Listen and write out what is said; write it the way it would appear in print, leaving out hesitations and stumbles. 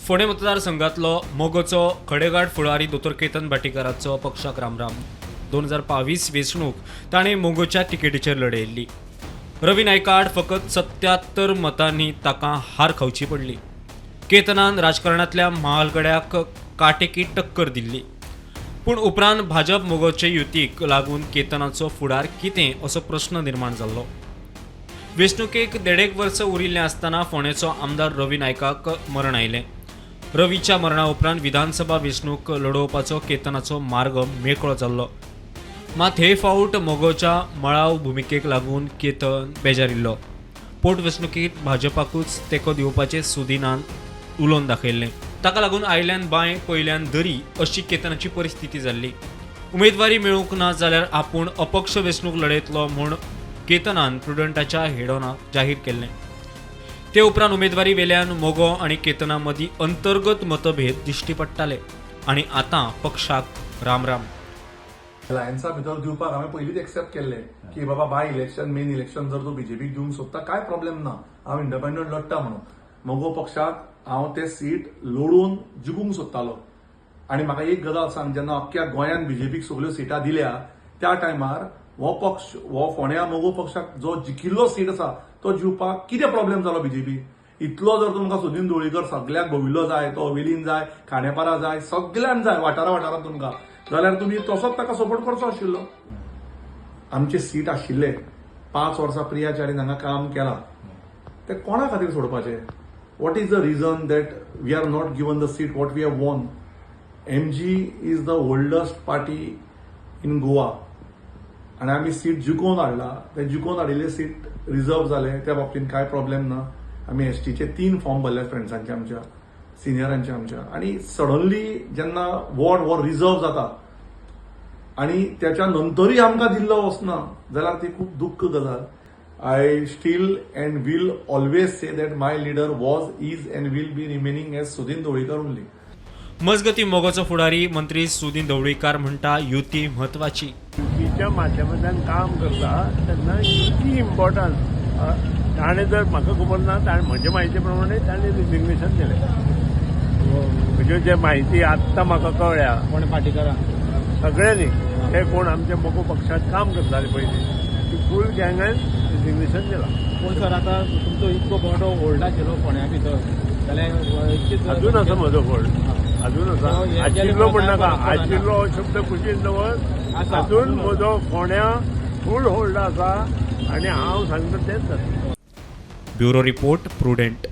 फोंडे मतदारसंघातलो मोगोचो खडेगाड फुडारी दोतोर केतन भाटीकाराचो पक्षाक रामराम. 2022 वेंचणूक ताणें मोगोच्या तिकेटीचेर लढयल्ली. रवी नायकाड फकत 77 मतांनी ताका हार खावची पडली. केतनान राजकारणांतल्या महालगड्याक काटेकी टक्कर दिल्ली. पूण उपरांत भाजप मोगोचे युतीक लागून केतनाचो फुडार कितें असो प्रश्न निर्माण जाल्लो. वेंचणुकेक 1.5 वर्स उरिल्लें आसतना फोंडेचो आमदार रवी नायकाक मरण आयलें. रवीच्या मरणा उपरांत विधानसभा वेंचणूक लडोवपाचो केतनाचो मार्ग मेकळो जाल्लो. मात हे फावट मोगोच्या मळाव भुमिकेक लागून केतन बेजारिल्लो. पोटवेंचणुकीत भाजपाकूच तेंको दिवपाचें सुदिनान उलोवन दाखयल्लें. ताका लागून आयल्यान बाय पयल्यान दरी अशी केतनाची परिस्थिती जाल्ली. उमेदवारी मेळूंक ना जाल्यार आपूण अपक्ष वेंचणूक लडयतलो म्हूण केतनान प्रुडंटाच्या हेडोनाक जाहीर केल्लें. ते उपरांत उमेदवारी वेल्यान मोगो आनी केतना मदीं अंतर्गत मतभेद दिश्टी पडटाले आनी आतां पक्षाक रामराम. लायन्सा भितर दिवपाक हांवें पयलींच एक्सेप्ट केल्लें की बाबा बाय इलेक्शन मेन इलेक्शन जर तूं बीजेपीक दिवंक सोदता काय प्रॉब्लेम ना, हांव इंडिपेंडंट लढटा म्हणून. मोगो पक्षाक हांव तें सीट लडून जिखूंक सोदतालो. आनी म्हाका एक गजाल सांग, जेन्ना अख्ख्या गोंयांत बीजेपीक सगळ्यो सिटां दिल्या त्या टायमार हो पक्ष हो फोंड्या मोगो पक्षाक जो जिखिल्लो सीट आसा तो जिवपाक कितें प्रॉब्लेम जालो बीजेपी? इतलो जर तुमकां सुदीन धवळीकर सगळ्याक भोविल्लो जाय, तो वेलीन जाय, खांडेपारा जाय, सगळ्यान जाय वाठारांत तुमकां, जाल्यार तुमी तसोच ताका सपोर्ट करचो आशिल्लो. आमचे सीट आशिल्ले 5 वर्सां प्रियाचारीन हांगा काम केलां, ते कोणा खातीर सोडपाचे? What is the reason that we are not given the seat what we have won? MG is the oldest party in Goa आनी आमी सीट जिखून हाडला. ते जिखून हाडिल्ले सीट रिजर्व जाले, त्या बाबतींत काय प्रॉब्लेम ना. आमी एसटीचे 3 फॉर्म भरले फ्रेंड्सांचे आमच्या, सिनियरांचे आमच्या, आनी सडनली जेन्ना वॉर्ड हो रिजर्व जाता आनी त्याच्या नंतरय आमकां दिल्लो वचना जाल्यार ती खूब दुख्ख गजाल. I still and will always say that my leader was, is and will be remaining as Sudin Dhavalikar only. मजगती मोगोचो फुडारी मंत्री सुदीन धवळीकर म्हणटा युती म्हत्वाची. युतीच्या माध्यमांतल्यान काम करता तेन्ना युती इम्पॉर्टंट. ताणें जर म्हाका खबर ना, ताणें म्हजे म्हायती प्रमाणे ताणें रिजिग्नेशन दिलें. म्हणजे जे म्हायती आत्तां म्हाका कळ्ळ्या कोण पाटीकारा सगळ्यांनी, ते कोण आमच्या मोगो पक्षांत काम करताले पयलीं, ती फूल गँगान रिजिग्नेशन दिलां. पूण सर आतां तुमचो इतको व्हडलो होल्ड आशिल्लो फोंड्या भितर जाल्यार अजून आसा म्हजो होल्ड, अजून आसा. आशिल्लो म्हण नाका, आशिल्लो हो शब्द कुशीन दवर. अजून म्हजो फोंड्या फूल होल्ड आसा आनी हांव सांगता तेंच जाता. Bureau report prudent.